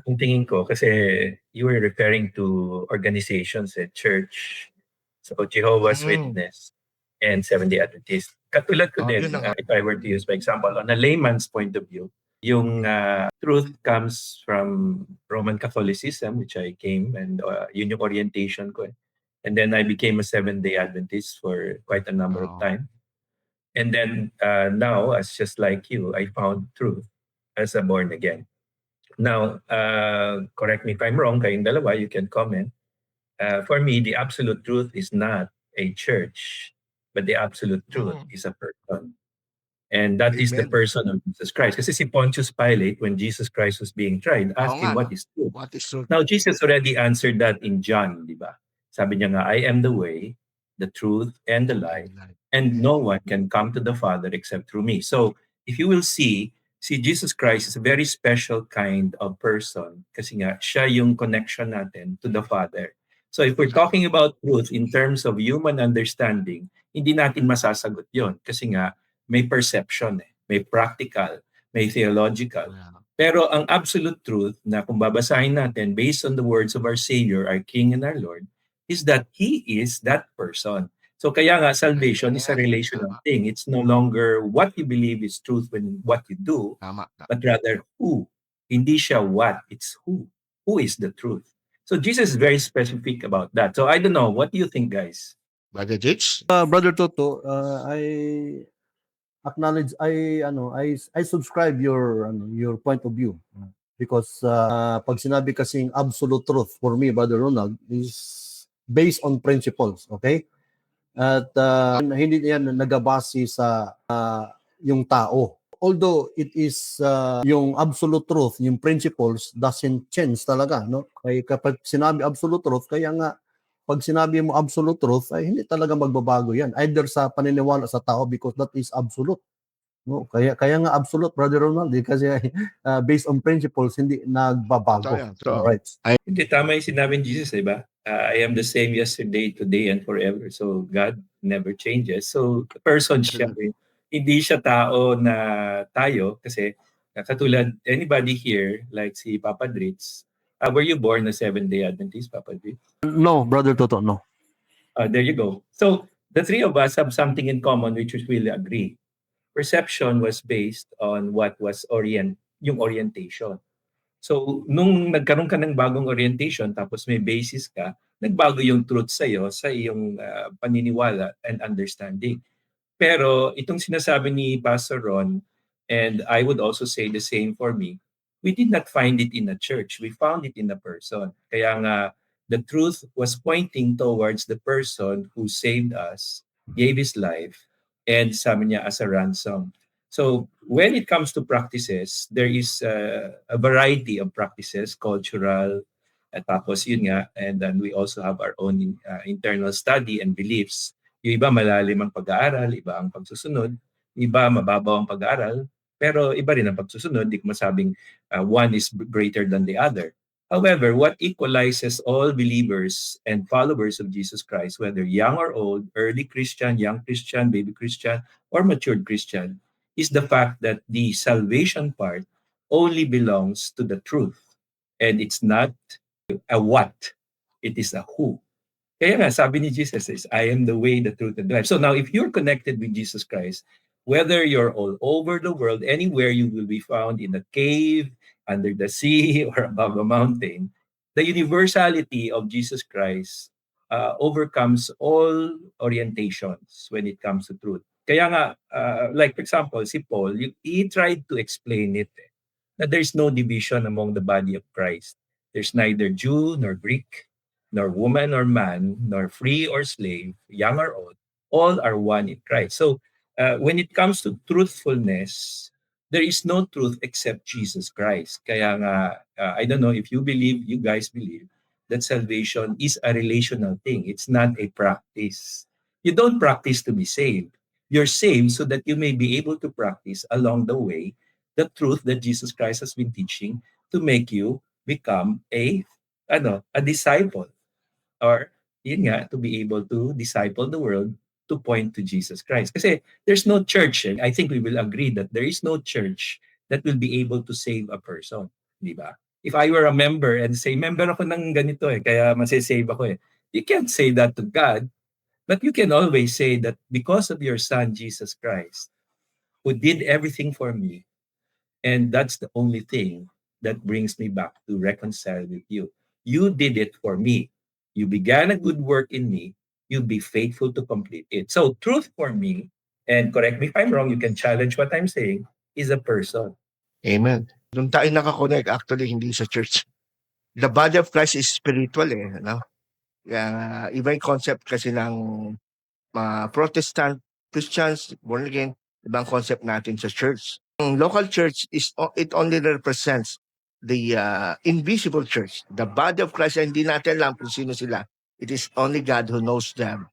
Ang tingin ko kasi you were referring to organizations at church. So Jehovah's Mm. Witness and Seventh-day Adventist. Katulad ko Yun din, na nga. if I were to use by example, on a layman's point of view, yung truth comes from Roman Catholicism, which I came, and yun yung orientation ko. And then I became a Seventh-day Adventist for quite a number of Oo. time. And then now, as just like you, I found truth as a born again. Now, correct me if I'm wrong, kayong dalawa, you can comment. For me, the absolute truth is not a church, but the absolute truth Mm. is a person. And that is the Amen. person of Jesus Christ. Kasi si Pontius Pilate, when Jesus Christ was being tried, Oo asked nga him, 'no. what is truth? What is truth? Now, Jesus already answered that in John, di ba? Sabi niya nga, I am the way, the truth, and the life, And life. and no one can come to the Father except through me. So, if you will see Jesus Christ is a very special kind of person kasi nga, siya yung connection natin to the Father. So, if we're talking about truth in terms of human understanding, hindi natin masasagot yon kasi nga, may perception, may practical, may theological. Yeah. Pero ang absolute truth na kung babasahin natin based on the words of our Savior, our King and our Lord, is that He is that person. So kaya nga salvation is a Ayan. relational Tama. thing. It's no longer what you believe is truth when what you do, Tama. but rather who. Hindi siya what, it's who. Who is the truth. So Jesus is very specific about that. So I don't know, what do you think, guys? Brother Jigs? Brother Toto, I acknowledge, I subscribe your point of view, because pag sinabi kasing absolute truth for me, Brother Ronald, is based on principles, okay? At hindi yan nagabase sa yung tao. Although it is yung absolute truth, yung principles doesn't change talaga, no? Kaya kapag sinabi absolute truth, kaya nga pag sinabi mo absolute truth, ay hindi talaga magbabago yan. Either sa paniniwala sa tao because that is absolute. No? Kaya nga absolute, Brother Ronald, kasi based on principles, hindi Totoo nagbabago. yan. Totoo. Alright. Hindi, tama yung sinabi ni Jesus, di ba? I am the same yesterday, today, and forever. So God never changes. So person siya. Hindi siya tao na tayo kasi katulad anybody here, like si Papa Dritz, were you born a Seventh-day Adventist, Papa Dritz? No, Brother Toto, no. There you go. So the three of us have something in common which we will agree. Perception was based on what was yung orientation. So, nung nagkaroon ka ng bagong orientation tapos may basis ka, nagbago yung truth sa'yo sa iyong paniniwala and understanding. Pero itong sinasabi ni Pastor Ron, and I would also say the same for me, we did not find it in a church. We found it in a person. Kaya nga, the truth was pointing towards the person who saved us, gave his life, and sabi niya as a ransom. So when it comes to practices, there is a variety of practices, cultural, at tapos yun nga, and then we also have our own internal study and beliefs. Yung iba malalim ang pag-aaral, iba ang pagsusunod, iba mababaw ang pag-aaral, pero iba rin ang pagsusunod. Di ko masabing one is greater than the other. However, what equalizes all believers and followers of Jesus Christ, whether young or old, early Christian, young Christian, baby Christian, or matured Christian, is the fact that the salvation part only belongs to the truth. And it's not a what, it is a who. Kaya nga, sabi ni Jesus is, I am the way, the truth, and the life. So now, if you're connected with Jesus Christ, whether you're all over the world, anywhere you will be found in a cave, under the sea, or above a mountain, the universality of Jesus Christ overcomes all orientations when it comes to truth. Kaya nga, like for example, si Paul, he tried to explain it, that there's no division among the body of Christ. There's neither Jew nor Greek, nor woman or man, nor free or slave, young or old, all are one in Christ. So when it comes to truthfulness, there is no truth except Jesus Christ. Kaya nga, I don't know if you guys believe, that salvation is a relational thing. It's not a practice. You don't practice to be saved. You're saved so that you may be able to practice along the way the truth that Jesus Christ has been teaching to make you become a disciple, or yun nga, to be able to disciple the world to point to Jesus Christ. Kasi there's no church, I think we will agree that there is no church that will be able to save a person, di ba? If I were a member and say, member ako ng ganito kaya masisave ako You can't say that to God, but you can always say that because of your Son, Jesus Christ, who did everything for me, and that's the only thing that brings me back to reconcile with you. You did it for me. You began a good work in me. You'll be faithful to complete it. So truth for me, and correct me if I'm wrong, you can challenge what I'm saying, is a person. Amen. Doon tayo nakakonect actually, hindi sa church. The body of Christ is spiritual no? Iba yung concept kasi ng Protestant, Christians, born again, ibang concept natin sa church. Ang local church it only represents the invisible church, the body of Christ. Hindi natin alam kung sino sila. It is only God who knows them,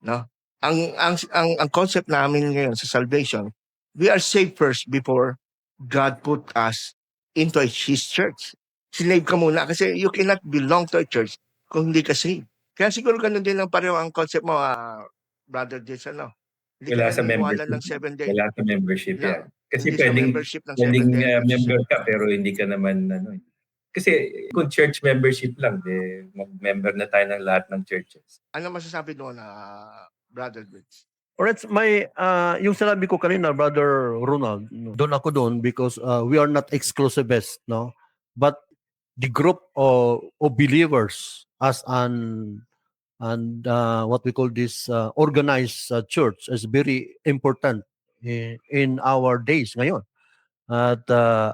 no? Ang concept namin ngayon sa salvation, we are saved first before God put us into His church. Sinave ka muna kasi you cannot belong to a church kung hindi ka saved. Kaya siguro ganun din lang pareho ang concept mo, Brother Jason, no? Hindi Wala ka sa naniniwala membership. ng 7 days. Wala sa membership Yeah. Kasi Hindi sa pwedeng membership ng 7 days. member ka pero hindi ka naman Kasi kung church membership lang, mag-member na tayo ng lahat ng churches. Ano masasabi doon, Brother Briggs? Alright, yung sinabi ko kanina, Brother Ronald, doon ako doon because we are not exclusivist, no? But the group of believers as what we call this organized church is very important in our days ngayon. At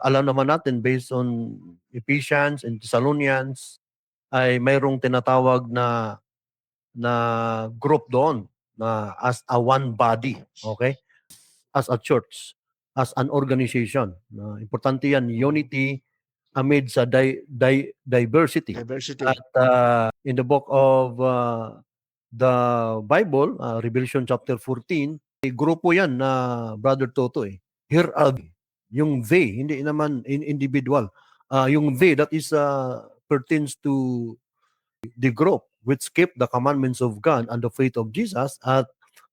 alam naman natin based on Ephesians and Thessalonians ay mayroong tinatawag na group doon na as a one body, okay? As a church, as an organization. Importante yan, unity amid sa diversity. Diversity. At in the book of the Bible, Revelation chapter 14, grupo yan na Brother Toto Here are yung they, hindi naman individual. Yung they, that is pertains to the group which keep the commandments of God and the faith of Jesus. At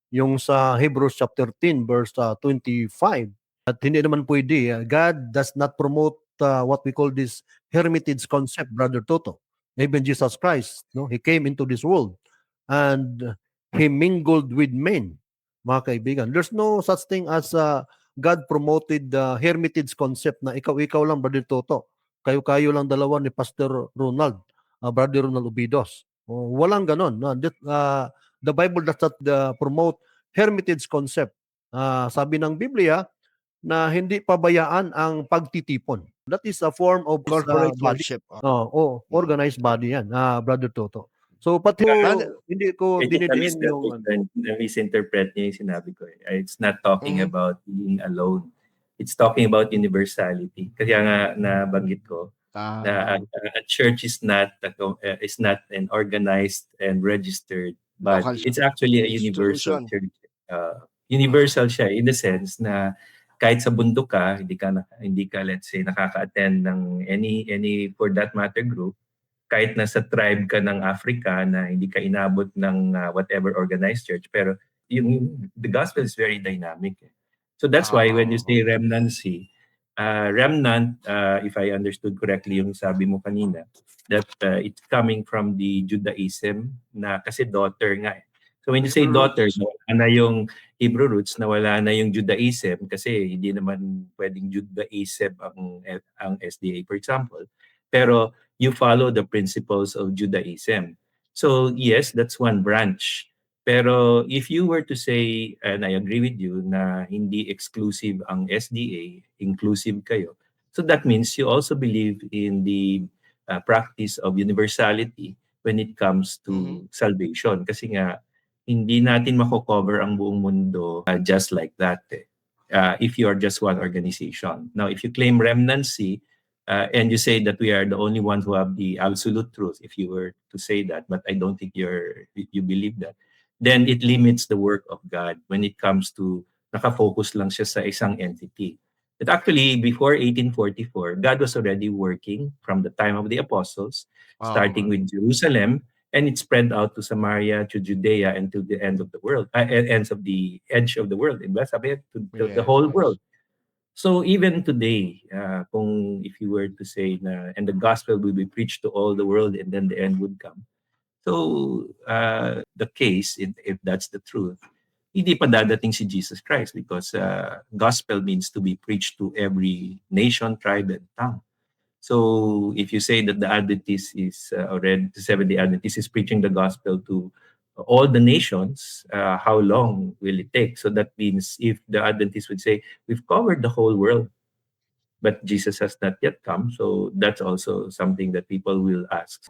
yung sa Hebrews chapter 10 verse 25, at hindi naman pwede. God does not promote what we call this hermitage concept, Brother Toto. Even Jesus Christ, no, He came into this world and He mingled with men, mga kaibigan. There's no such thing as God promoted the hermitage concept na ikaw lang, Brother Toto. Kayo lang dalawa ni Pastor Ronald, Brother Ronald Ubidos. Walang ganon. The Bible does not promote hermitage concept. Sabi ng Biblia na hindi pabayaan ang pagtitipon. That is a form of Corporate body. worship. Organized body yan, Brother Toto. So, hindi ko dinidiin yung... misinterpret niya yung sinabi ko. It's not talking Mhm. about being alone. It's talking about universality. Kaya nga nabanggit ko na a church is not an organized and registered body. Local It's actually a universal institution. church. Universal siya in the sense na kahit sa bundok ka, hindi ka let's say nakaka-attend ng any for that matter group, kahit nasa tribe ka ng Africa na hindi ka inabot ng whatever organized church, pero the gospel is very dynamic. So that's why when you say remnancy, remnant, if I understood correctly yung sabi mo kanina, that it's coming from the Judaism na kasi daughter nga So when you say Hebrew daughter, wala na yung Hebrew roots, nawala na yung Judaism kasi hindi naman pwedeng Judaism ang SDA, for example. Pero you follow the principles of Judaism. So yes, that's one branch. Pero if you were to say, and I agree with you, na hindi exclusive ang SDA, inclusive kayo. So that means you also believe in the practice of universality when it comes to salvation. Kasi nga, hindi natin mako-cover ang buong mundo just like that if you are just one organization. Now, if you claim remnancy and you say that we are the only ones who have the absolute truth, if you were to say that, but I don't think you believe that, then it limits the work of God when it comes to nakafocus lang siya sa isang entity. But actually, before 1844, God was already working from the time of the apostles, starting with Jerusalem, and it spread out to Samaria, to Judea, and to the end of the world, ends of the edge of the world, to the whole world. So even today, if you were to say na, and the gospel will be preached to all the world and then the end would come. So the case, if that's the truth, hindi pa dadating si Jesus Christ because gospel means to be preached to every nation, tribe, and tongue. So if you say that the Adventist is already, the Seventh-day Adventist is preaching the gospel to all the nations, how long will it take? So that means if the Adventist would say, we've covered the whole world, but Jesus has not yet come. So that's also something that people will ask.